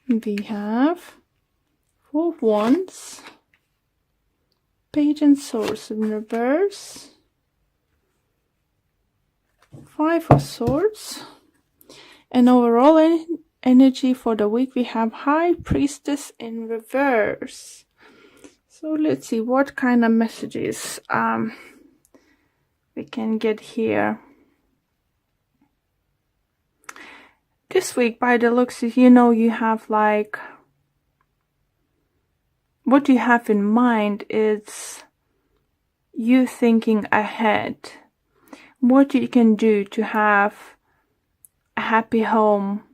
We have Four of Wands, Page and Swords in reverse, Five of Swords, and overall energy for the week we have High Priestess in reverse. So let's see what kind of messages we can get here. This week, by the looks, you have like, what you have in mind is you thinking ahead. What you can do to have a happy home.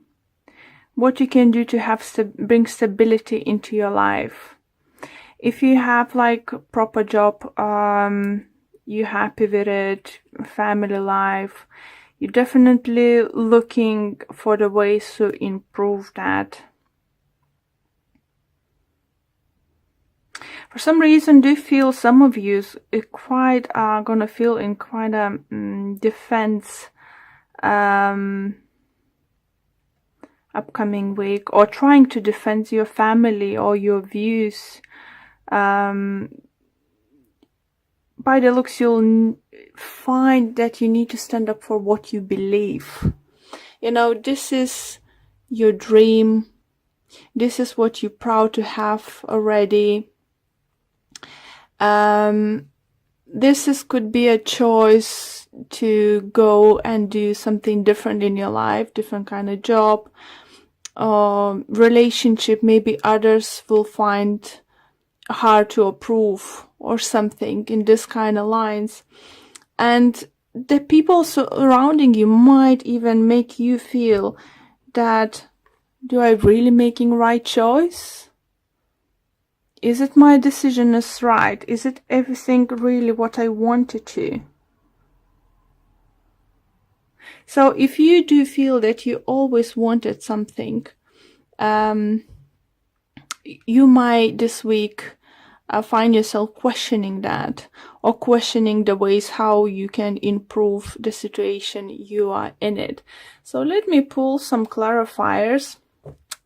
What you can do to have bring stability into your life. If you have like a proper job, you're happy with it, family life, you're definitely looking for the ways to improve that. For some reason, do feel some of you quite are gonna feel in quite a defense upcoming week, or trying to defend your family or your views. By the looks, you'll find that you need to stand up for what you believe. This is your dream. This is what you're proud to have already. This could be a choice to go and do something different in your life, different kind of job, relationship. Maybe others will find hard to approve or something in this kind of lines, and the people surrounding you might even make you feel that, do I really making right choice? Is it my decision is right? Is it everything really what I wanted to? So if you do feel that you always wanted something, you might this week find yourself questioning that, or questioning the ways how you can improve the situation you are in it. So let me pull some clarifiers.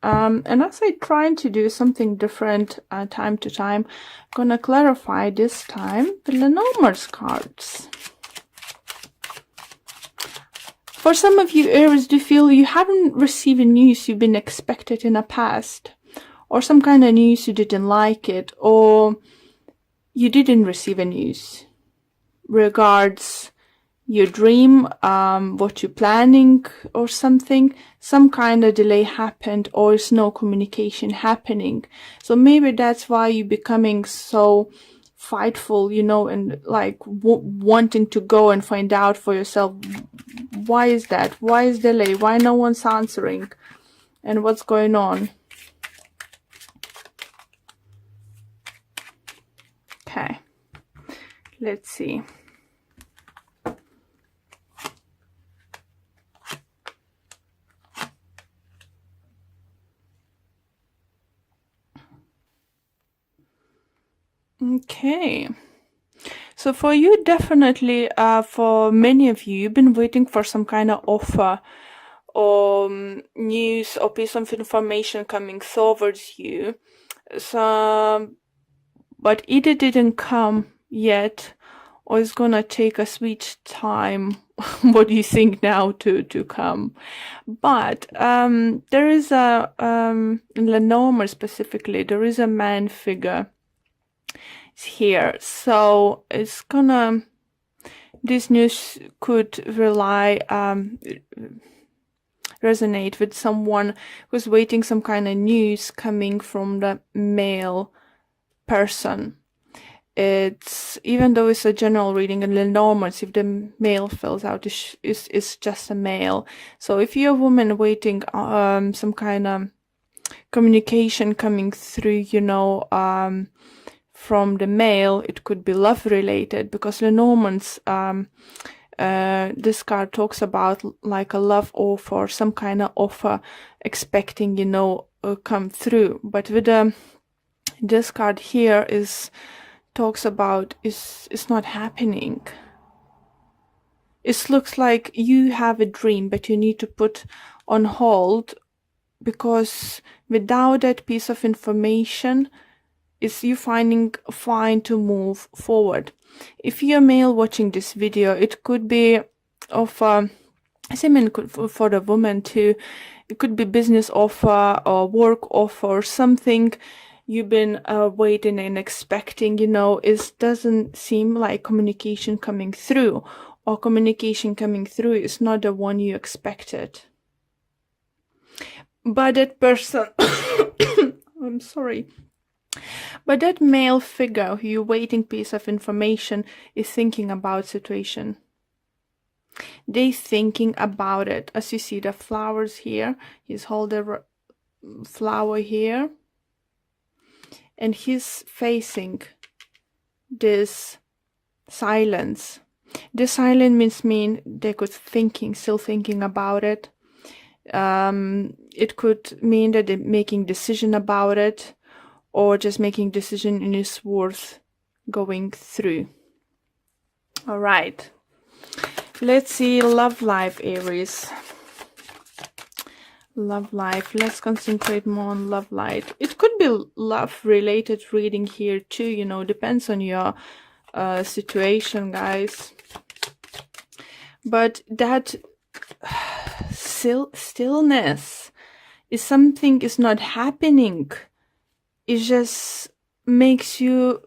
And as I try to do something different time to time, I'm gonna clarify this time the Lenormand's cards. For some of you, Aries, do feel you haven't received news you've been expected in the past, or some kind of news you didn't like it, or you didn't receive a news regards your dream, what you're planning or something. Some kind of delay happened, or is no communication happening. So maybe that's why you're becoming so fightful, and like wanting to go and find out for yourself. Why is that? Why is delay? Why no one's answering? And what's going on? Okay, let's see. Okay, so for you, definitely, for many of you, you've been waiting for some kind of offer or news or piece of information coming towards you. So, but either didn't come yet, or it's gonna take a sweet time. What do you think now to come? But there is a in Lenormand specifically, there is a man figure here, so it's gonna, this news could resonate with someone who's waiting some kind of news coming from the male person. It's, even though it's a general reading in Lenormand, if the male fills out, it's just a male. So if you're a woman waiting some kind of communication coming through, from the male, it could be love related, because Lenormand's this card talks about like a love offer, some kind of offer expecting, come through. But with this card here talks about it's not happening. It looks like you have a dream, but you need to put on hold because without that piece of information, it's you finding fine to move forward. If you're a male watching this video, it could be of same for the woman too. It could be business offer or work offer or something you've been waiting and expecting, you know. It doesn't seem like communication coming through, or communication coming through is not the one you expected. But that person, I'm sorry, but that male figure who you're waiting piece of information is thinking about situation. They thinking about it. As you see the flowers here, he's holding a flower here, and he's facing this silence. This silence mean they could still thinking about it. It could mean that they're making decision about it, or just making decision and it's worth going through. All right. Let's see love life, Aries. Love life. Let's concentrate more on love life. It could be love related reading here too, you know, depends on your situation, guys. But that stillness is something is not happening. It just makes you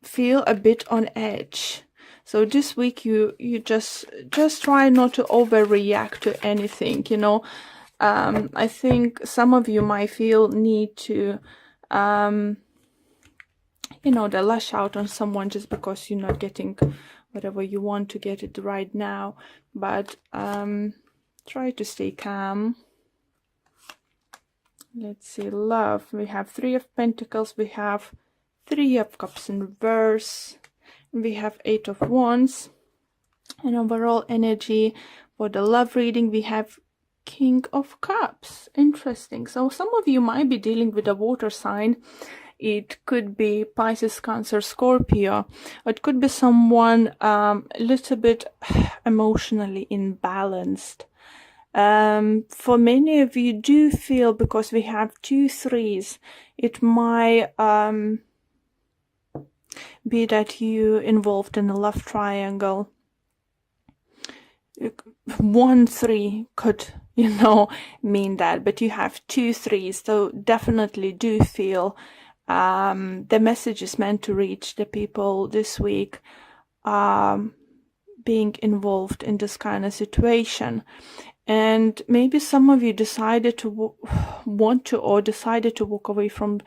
feel a bit on edge. So this week you just try not to overreact to anything, you know. I think some of you might feel need to you know, to lash out on someone just because you're not getting whatever you want to get it right now. But try to stay calm. Let's see, love. We have 3 of Pentacles, we have 3 of Cups in reverse, we have 8 of Wands. And overall energy for the love reading, we have King of Cups. Interesting. So some of you might be dealing with a water sign. It could be Pisces, Cancer, Scorpio. Or it could be someone a little bit emotionally imbalanced. For many of you do feel, because we have 2 3s, it might be that you involved in a love triangle. 1 3 could, you know, mean that, but you have 2 3s, so definitely do feel the message is meant to reach the people this week being involved in this kind of situation. And maybe some of you decided to decided to walk away from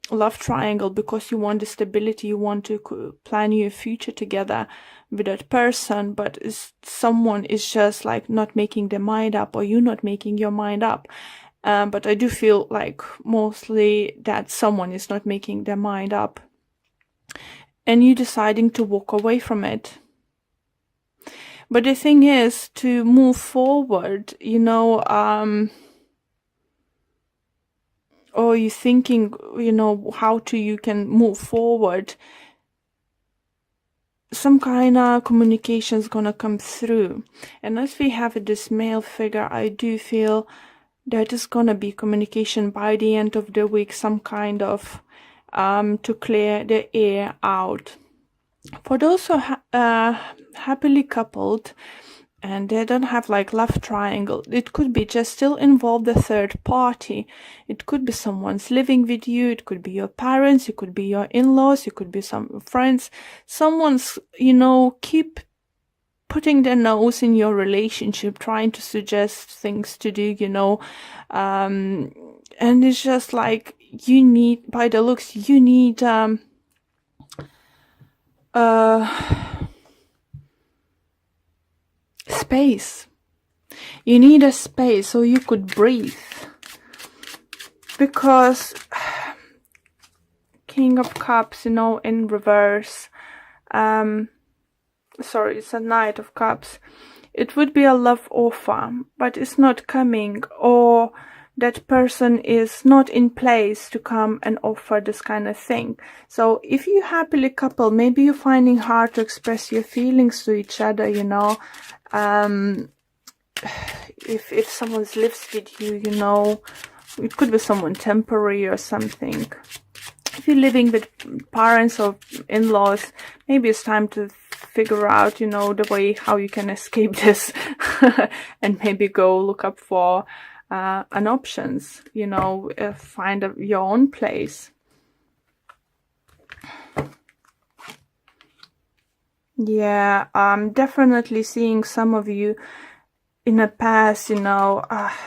love triangle because you want the stability, you want to plan your future together with that person, but someone is just like not making their mind up, or you not making your mind up. But I do feel like mostly that someone is not making their mind up, and you deciding to walk away from it. But the thing is, to move forward, you know, or you thinking, you know, how you can move forward, some kind of communication is gonna come through. And as we have this male figure, I do feel that is gonna be communication by the end of the week, some kind of to clear the air out. For those who happily coupled and they don't have like love triangle, it could be just still involve the third party. It could be someone's living with you, it could be your parents, it could be your in-laws, it could be some friends. Someone's, you know, keep putting their nose in your relationship, trying to suggest things to do, you know, and it's just like you need, by the looks, you need space. You need a space so you could breathe, because King of Cups, you know, in reverse, sorry, it's a Knight of Cups. It would be a love offer, but it's not coming, or that person is not in place to come and offer this kind of thing. So if you happily couple, maybe you're finding hard to express your feelings to each other, you know. if someone lives with you, you know, it could be someone temporary or something. If you're living with parents or in-laws, maybe it's time to figure out, you know, the way how you can escape this and maybe go look up for an options, you know, find your own place. Yeah, I'm definitely seeing some of you in the past, you know,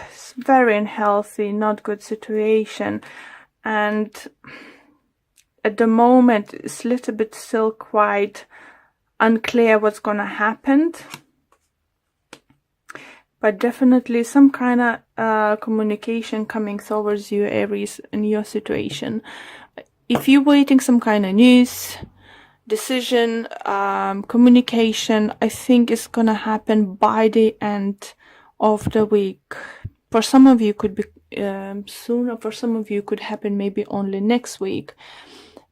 it's very unhealthy, not good situation. And at the moment, it's a little bit still quite unclear what's going to happen. But definitely some kind of communication coming towards you, Aries, in your situation. If you're waiting some kind of news, decision, communication, I think it's going to happen by the end of the week. For some of you could be sooner, for some of you could happen maybe only next week.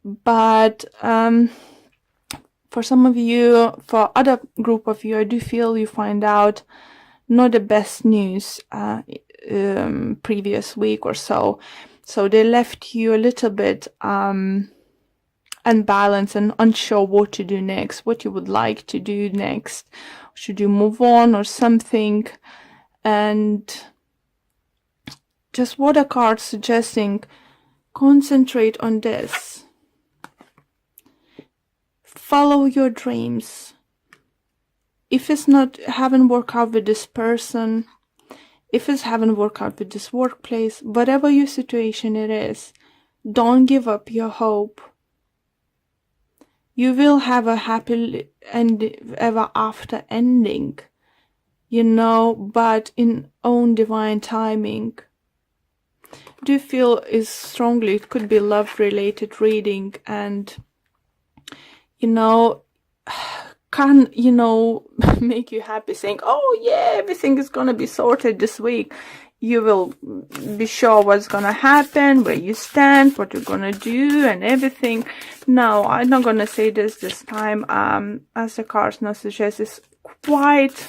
But for some of you, for other group of you, I do feel you find out not the best news previous week or so. So they left you a little bit unbalanced and unsure what to do next, what you would like to do next. Should you move on or something? And just what a card suggesting, concentrate on this. Follow your dreams. If it's not haven't worked out with this person, if it's haven't worked out with this workplace, whatever your situation it is, don't give up your hope. You will have a happy and ever after ending, you know, but in own divine timing. Do you feel is strongly, it could be love related reading, and you know, can, you know, make you happy saying, oh yeah, everything is gonna be sorted this week. You will be sure what's gonna happen, where you stand, what you're gonna do and everything. No, I'm not gonna say this time. As the cards now suggest, it's quite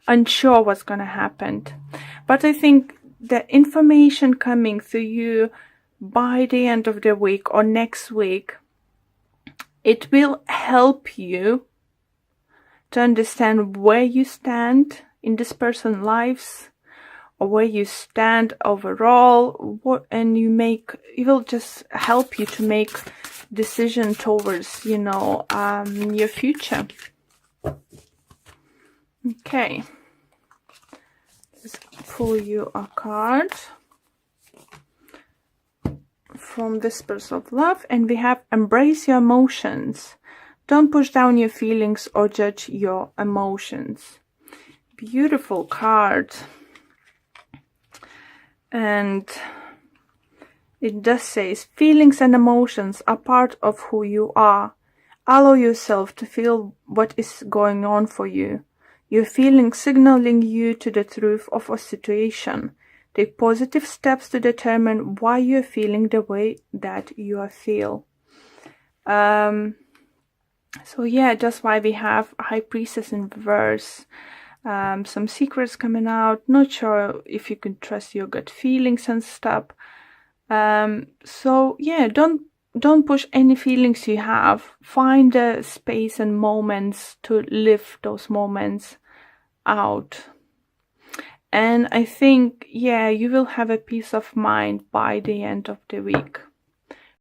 unsure what's gonna happen. But I think the information coming to you by the end of the week or next week, it will help you to understand where you stand in this person's lives, or where you stand overall, and it will just help you to make decision towards, you know, your future. Okay, let's pull you a card from Whispers of Love, and we have embrace your emotions. Don't push down your feelings or judge your emotions. Beautiful card. And it does say, feelings and emotions are part of who you are. Allow yourself to feel what is going on for you. Your feelings signaling you to the truth of a situation. Take positive steps to determine why you're feeling the way that you feel. So yeah, that's why we have High Priestess in reverse. Some secrets coming out. Not sure if you can trust your gut feelings and stuff. So yeah, don't push any feelings you have. Find the space and moments to live those moments out. And I think, yeah, you will have a peace of mind by the end of the week.